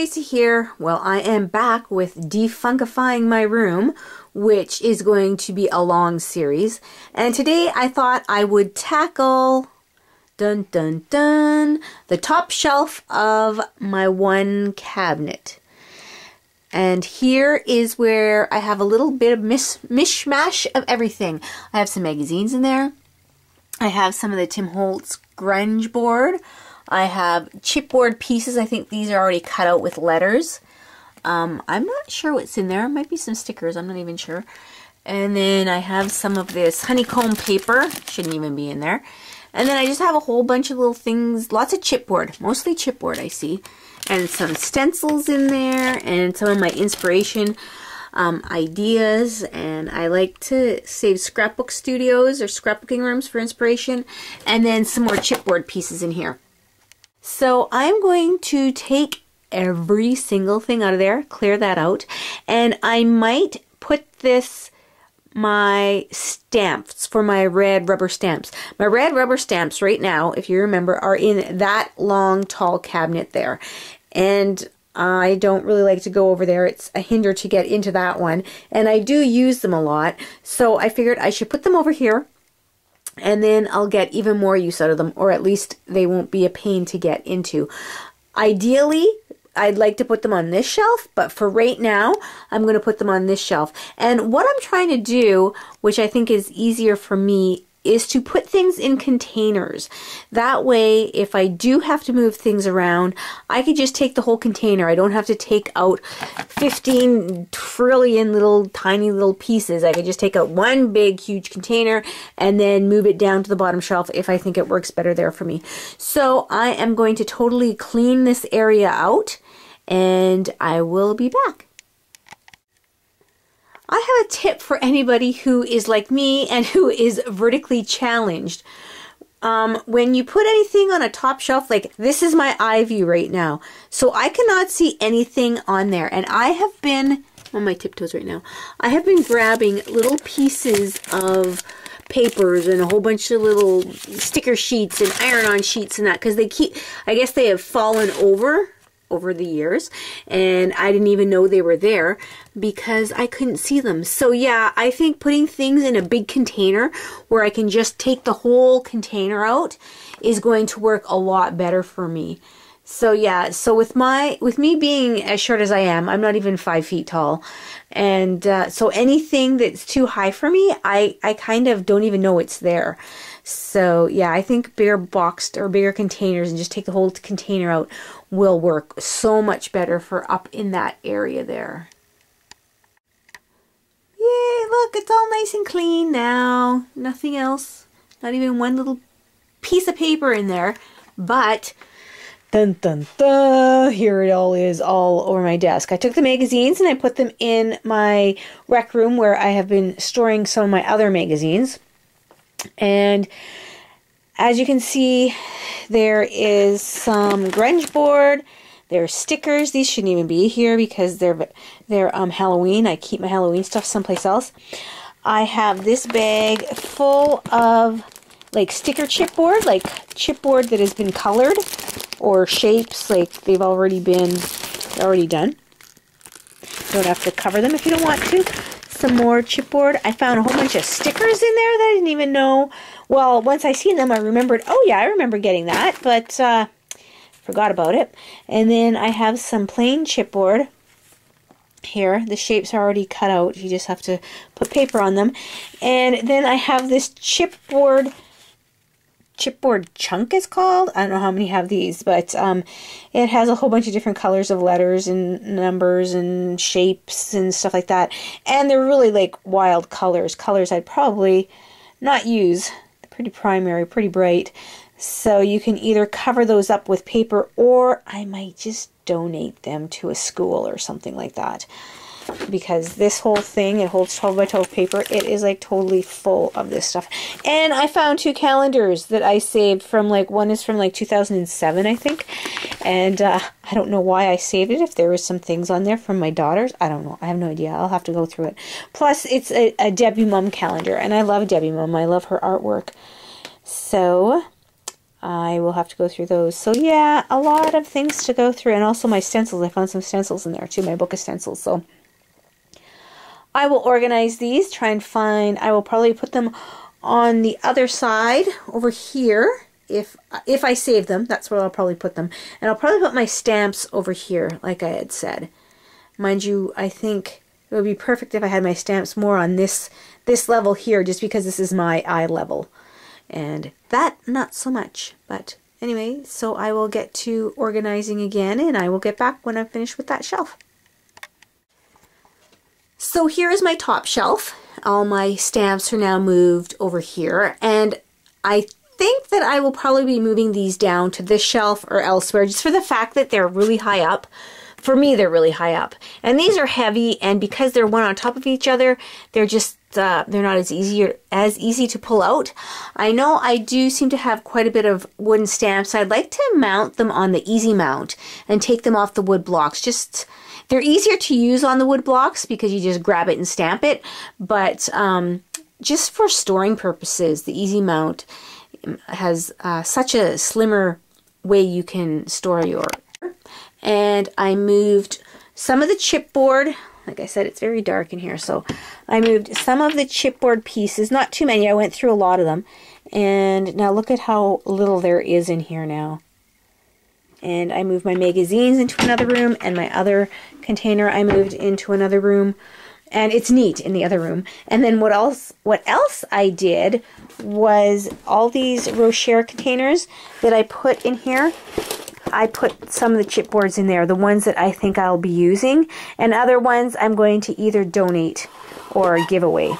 Tracy here. Well, I am back with Defunkifying my room, which is going to be a long series. And today I thought I would tackle, dun dun dun, the top shelf of my one cabinet. And here is where I have a little bit of mishmash of everything. I have some magazines in there. I have some of the Tim Holtz grunge board. I have chipboard pieces. I think these are already cut out with letters. I'm not sure what's in there. Might be some stickers. I'm not even sure. And then I have some of this honeycomb paper. Shouldn't even be in there. And then I just have a whole bunch of little things. Lots of chipboard. Mostly chipboard, I see. And some stencils in there. And some of my inspiration ideas. And I like to save scrapbook studios or scrapbooking rooms for inspiration. And then some more chipboard pieces in here. So I'm going to take every single thing out of there, clear that out, and I might put my stamps for my red rubber stamps. My red rubber stamps right now, if you remember, are in that long, tall cabinet there. And I don't really like to go over there. It's a hinder to get into that one. And I do use them a lot. So I figured I should put them over here. And then I'll get even more use out of them, or at least they won't be a pain to get into. Ideally, I'd like to put them on this shelf, but for right now, I'm going to put them on this shelf. And what I'm trying to do, which I think is easier for me, is to put things in containers. That way, if I do have to move things around, I could just take the whole container. I don't have to take out 15 trillion little tiny little pieces. I could just take out one big huge container and then move it down to the bottom shelf if I think it works better there for me. So I am going to totally clean this area out and I will be back. I have a tip for anybody who is like me and who is vertically challenged. When you put anything on a top shelf, like this is my eye view right now, so I cannot see anything on there. And I have been, on my tiptoes right now, I have been grabbing little pieces of papers and a whole bunch of little sticker sheets and iron-on sheets and that, because they keep, I guess they have fallen over the years, and I didn't even know they were there because I couldn't see them. So yeah, I think putting things in a big container where I can just take the whole container out is going to work a lot better for me. So yeah, so with me being as short as I am, I'm not even 5 feet tall, and so anything that's too high for me, I kind of don't even know it's there. So yeah, I think bigger boxed or bigger containers and just take the whole container out will work so much better for up in that area there. Yay, look, it's all nice and clean now. Nothing else, not even one little piece of paper in there. But dun dun dun, here it all is, all over my desk. I took the magazines and I put them in my rec room where I have been storing some of my other magazines. And as you can see, there is some grunge board. There's stickers. These shouldn't even be here because they're Halloween. I keep my Halloween stuff someplace else. I have this bag full of like sticker chipboard, like chipboard that has been colored, or shapes like they've already done. Don't have to cover them if you don't want to. Some more chipboard. I found a whole bunch of stickers in there that I didn't even know. Well, once I seen them, I remembered, oh yeah, I remember getting that, but forgot about it. And then I have some plain chipboard here. The shapes are already cut out. You just have to put paper on them. And then I have this chipboard chunk is called. I don't know how many have these, but it has a whole bunch of different colors of letters and numbers and shapes and stuff like that. And they're really like wild colors. Colors I'd probably not use. They're pretty primary, pretty bright. So you can either cover those up with paper, or I might just donate them to a school or something like that. Because this whole thing, it holds 12 by 12 paper. It is like totally full of this stuff. And I found 2 calendars that I saved from, like, one is from like 2007, I think. And I don't know why I saved it. If there was some things on there from my daughters, I don't know. I have no idea. I'll have to go through it. Plus, it's a Debbie Mum calendar, and I love Debbie Mum. I love her artwork. So I will have to go through those. So yeah, a lot of things to go through. And also my stencils. I found some stencils in there too, my book of stencils. So I will organize these, try and find, I will probably put them on the other side over here. If I save them, that's where I'll probably put them. And I'll probably put my stamps over here, like I had said. Mind you, I think it would be perfect if I had my stamps more on this level here, just because this is my eye level. And that, not so much. But anyway, so I will get to organizing again, and I will get back when I'm finished with that shelf. So here is my top shelf. All my stamps are now moved over here, and I think that I will probably be moving these down to this shelf or elsewhere, just for the fact that they're really high up. For me, they're really high up, and these are heavy, and because they're one on top of each other, they're just they're not as easy to pull out. I know I do seem to have quite a bit of wooden stamps. I'd like to mount them on the easy mount and take them off the wood blocks. Just they're easier to use on the wood blocks because you just grab it and stamp it, but just for storing purposes, the easy mount has such a slimmer way you can store your. And I moved some of the chipboard. Like I said, it's very dark in here, so I moved some of the chipboard pieces, not too many. I went through a lot of them. And now look at how little there is in here now. And I moved my magazines into another room, and my other container I moved into another room. And it's neat in the other room. And then what else I did was all these Rocher containers that I put in here. I put some of the chipboards in there, the ones that I think I'll be using, and other ones I'm going to either donate or give away.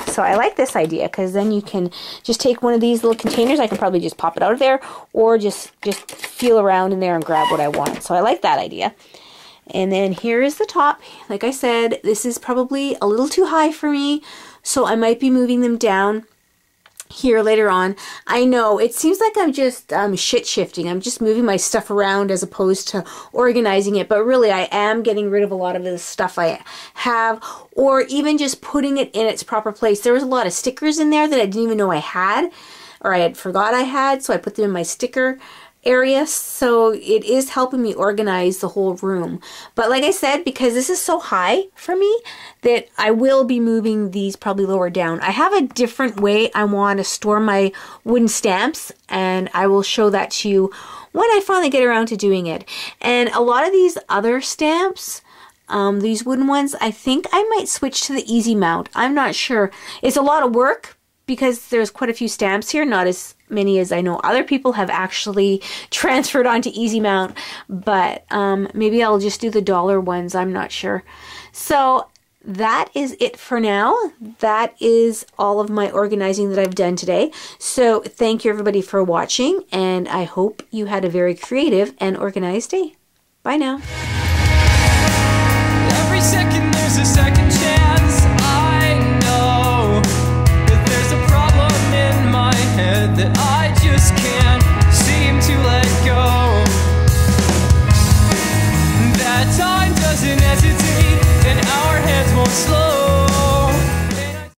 So I like this idea, because then you can just take one of these little containers. I can probably just pop it out of there, or just feel around in there and grab what I want. So I like that idea. And then here is the top. Like I said, this is probably a little too high for me, so I might be moving them down here later on. I know it seems like I'm just shit shifting. I'm just moving my stuff around as opposed to organizing it, but really I am getting rid of a lot of the stuff I have, or even just putting it in its proper place. There was a lot of stickers in there that I didn't even know I had, or I had forgot I had, so I put them in my sticker area. So it is helping me organize the whole room. But like I said, because this is so high for me, that I will be moving these probably lower down. I have a different way I want to store my wooden stamps, and I will show that to you when I finally get around to doing it. And a lot of these other stamps, these wooden ones, I think I might switch to the easy mount. I'm not sure. It's a lot of work because there's quite a few stamps here, not as many as I know other people have actually transferred onto easy mount, but maybe I'll just do the dollar ones. I'm not sure. So that is it for now. That is all of my organizing that I've done today. So thank you everybody for watching, and I hope you had a very creative and organized day. Bye now. Every second there's a second.